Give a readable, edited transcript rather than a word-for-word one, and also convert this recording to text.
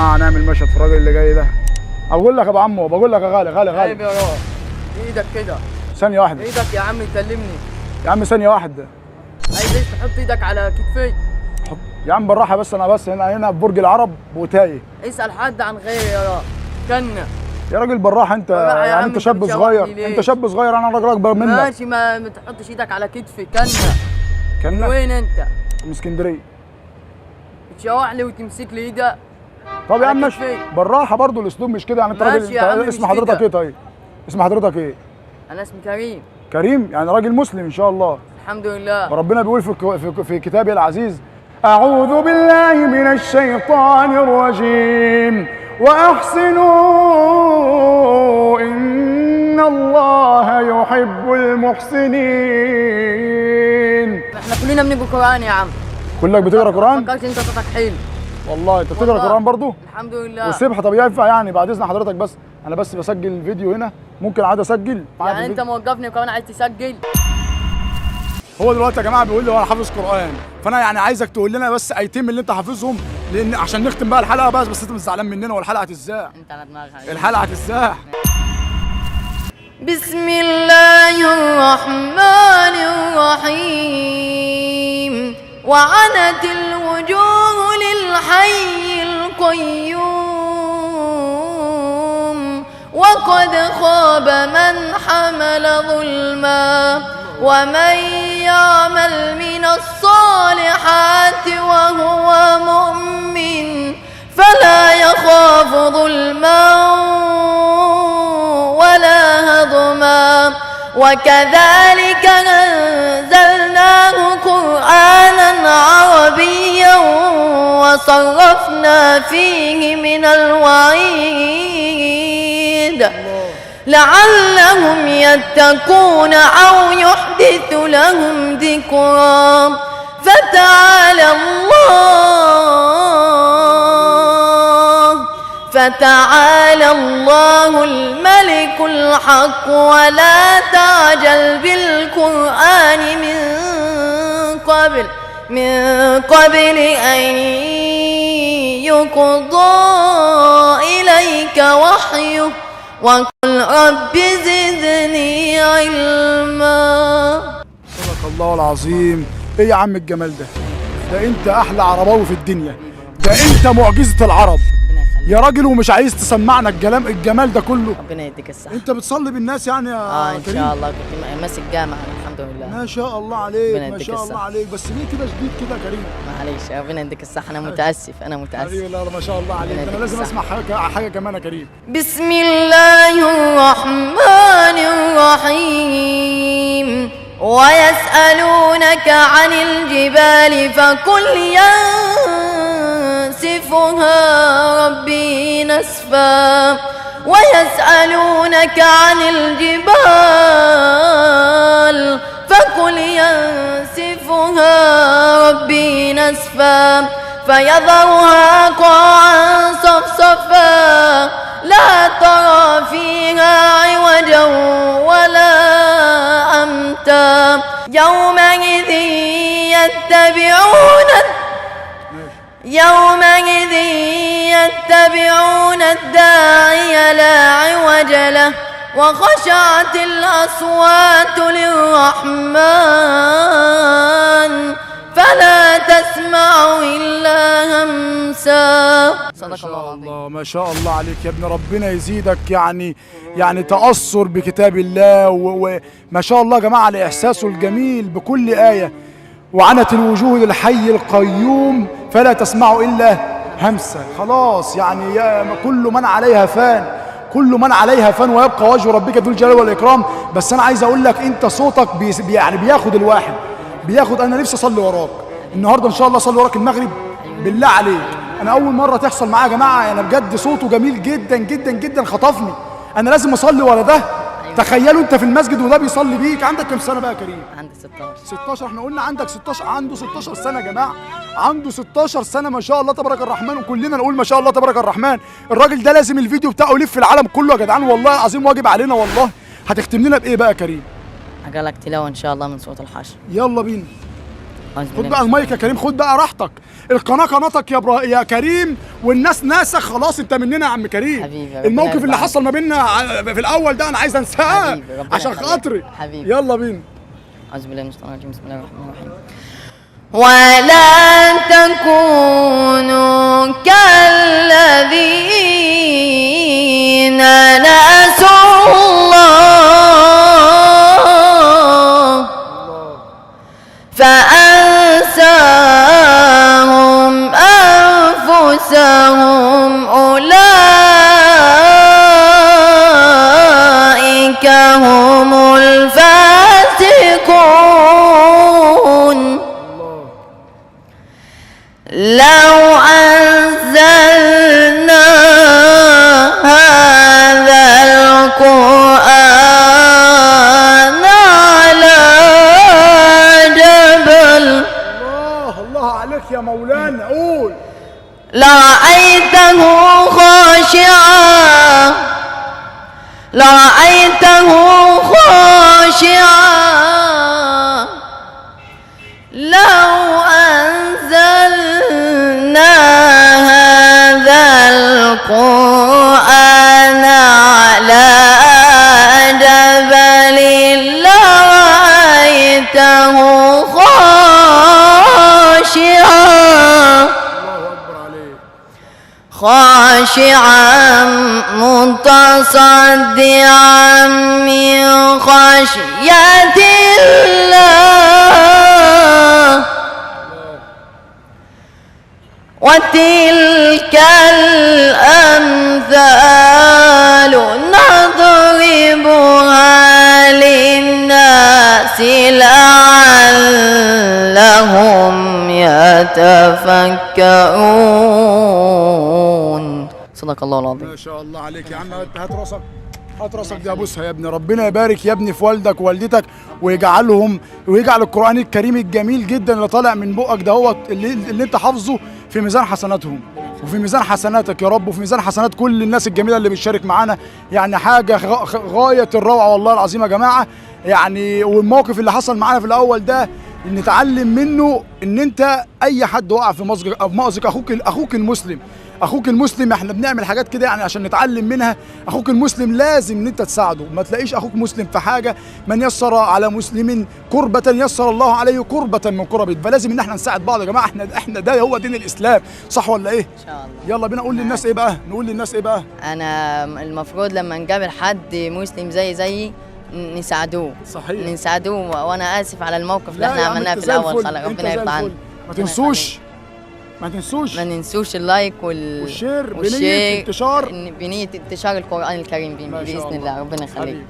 جماعه هنعمل مشهد في الراجل اللي جاي ده. بقول لك يا ابو عمو، بقول لك يا غالي غالي غالي. طيب يا راجل ايدك كده. ثانيه واحده ايدك يا عم كلمني. يا عم، ثانيه واحده. عايز تحط ايدك على كتفي. يا عم بالراحه بس، انا بس هنا في برج العرب وتايه. اسال حد عن غيري يا راجل. كنا يا راجل بالراحه انت، بالراحة يا يعني عم، انت شاب صغير، انت شاب صغير، انا راجل اكبر منك. ماشي، ما تحطش ايدك على كتفي. كنا وين انت؟ من اسكندريه. تشوح لي وتمسك لي ايدك. طب يا عم على ماشي كتفي. بالراحه برضه، الاسلوب مش كده يعني. انت ماشي راجل، يا عم، انت مش اسم حضرتك كده. ايه طيب؟ اسم حضرتك ايه؟ انا اسمي كريم. كريم، يعني راجل مسلم ان شاء الله. الحمد لله. وربنا بيقول في كتابه العزيز: أعوذ بالله من الشيطان الرجيم وأحسنوا إن الله يحب المحسنين. احنا كلنا بنقرا قران يا عم. كلك بتقرا قران؟ فكرت انت صوتك حلو. والله انت بتقرا قران برضو؟ الحمد لله. والسبحه طب ينفع يعني؟ بعد اذن حضرتك بس انا بس بسجل فيديو هنا، ممكن عاد اسجل يعني انت موقفني وكمان عايز تسجل؟ هو دلوقتي يا جماعه بيقول لي هو انا حافظ قران، فانا يعني عايزك تقول لنا بس ايتين اللي انت حافظهم، لان عشان نختم بقى الحلقه بس انت مش زعلان مننا والحلقه هتتذاع. انت على دماغك. الحلقه هتتذاع. بسم الله الرحمن الرحيم. وعنت الوجوه للحي القيوم وقد خاب من حمل ظلما ومن يعمل من الصالحات وهو مؤمن فلا يخاف ظلما ولا هضما. وكذلك أنزلناه قرآنا عربيا وصرفنا فيه من الوعيد لعلهم يتقون أو يحدث لهم ذكرا. فتعالى الله الملك الحق ولا تعجل بالقرآن من قبل أن يقضى إليك وحيه وقل رب زدني علما. صدق الله العظيم. ايه يا عم الجمال ده؟ ده انت احلى عرباوي في الدنيا، ده انت معجزة العرب يا راجل، ومش عايز تسمعنا الجمال ده كله. ربنا يديك الصحة. انت بتصلي بالناس يعني يا ان كريم؟ شاء الله كنت ماسك جامعة الحمد لله. ما شاء الله عليك، ما شاء الله عليك. بس ليه كده شديد كده يا كريم؟ معلش ربنا يديك الصحة، انا متأسف. حبيبي لا ما شاء الله عليك. انا لازم اسمع حاجة كمان يا كريم. بسم الله الرحمن الرحيم. ويسألونك عن الجبال فقل ينسفها ربي نسفا. ويسألونك عن الجبال فقل ينسفها ربي نسفا فيذرها قاعا صفصفا لا ترى فيها عوجا ولا أمتا. يومئذ يتبعون الداعي لا عوج له وخشعت الأصوات للرحمن فلا تسمع إلا همسا. صدق الله. ما شاء الله عليك يا ابن، ربنا يزيدك يعني تأثر بكتاب الله وما شاء الله يا جماعة على إحساسه الجميل بكل آية. وعنت الوجوه للحي القيوم فلا تسمع إلا همسة. خلاص يعني كل من عليها فان، كل من عليها فان ويبقى وجه ربك ذو الجلال والإكرام. بس أنا عايز أقول لك أنت صوتك يعني بياخد الواحد، بياخد. أنا نفسي أصلي وراك النهارده إن شاء الله، أصلي وراك المغرب بالله عليك. أنا أول مرة تحصل معايا يا جماعة، أنا بجد صوته جميل جدا جدا جدا، خطفني. أنا لازم أصلي ورا ده. تخيلوا أنت في المسجد وده بيصلي بيك. عندك كام سنة بقى يا كريم؟ عندي 16. 16. احنا قلنا عندك 16. عنده 16 سنة يا جماعة، عنده 16 سنة ما شاء الله تبارك الرحمن، وكلنا نقول ما شاء الله تبارك الرحمن. الراجل ده لازم الفيديو بتاعه يلف في العالم كله يا جدعان، والله العظيم واجب علينا والله. هتختم لنا بإيه بقى يا كريم؟ هقول لك تلاوة إن شاء الله من سورة الحشر. يلا بينا. خد بقى المايك يا كريم، خد بقى راحتك. القناه قناتك يا كريم، والناس ناسك خلاص، انت مننا يا عم كريم. حبيبي، الموقف اللي حصل ما بيننا في الاول ده انا عايز انساه حبيبي، ربنا عشان يخليك. خاطري. حبيبي. يلا بينا. أعوذ بالله من الشيطان الرجيم، بسم الله الرحمن الرحيم. ولا تكونوا كالذين نسوا الله فأنساهم أنفسهم أولئك هم الفاسقون. لو أنزلنا هذا القرآن على جبل الله عليك يا مولانا، قول. لرأيته خاشعا لو أنزلنا هذا القرآن على جبل لرأيته خاشعا متصدعا من خشية الله. وتلك الأمثال نضربها للناس لعلهم يتفكرون. صدق الله العظيم. ما شاء الله عليك يا عم. هات راسك، هات راسك دي، ابوسها يا ابني. ربنا يبارك يا ابني في والدك ووالدتك، ويجعل القرآن الكريم الجميل جدا اللي طالع من بقك ده اللي انت حافظه في ميزان حسناتهم، وفي ميزان حسناتك يا رب، وفي ميزان حسنات كل الناس الجميله اللي بتشارك معانا. يعني حاجه غايه الروعه والله العظيم يا جماعه. يعني والموقف اللي حصل معانا في الاول ده نتعلم منه ان انت اي حد وقع في مأزق اخوك المسلم، احنا بنعمل حاجات كده يعني عشان نتعلم منها. اخوك المسلم لازم ان انت تساعده، ما تلاقيش اخوك مسلم في حاجه. من يسر على مسلم كربة يسر الله عليه كربة من كربه. فلازم ان احنا نساعد بعض يا جماعه. احنا ده هو دين الاسلام، صح ولا ايه؟ ان شاء الله. يلا بينا نقول للناس ايه بقى؟ انا المفروض لما نقابل حد مسلم زيي نساعدوه. صحيح، نساعدوه. وانا اسف على الموقف اللي احنا عملناه في الاول. صالح ربنا يرضى عنه. ما تنسوش اللايك والشير بنية انتشار القرآن الكريم بإذن الله. ربنا يخليك.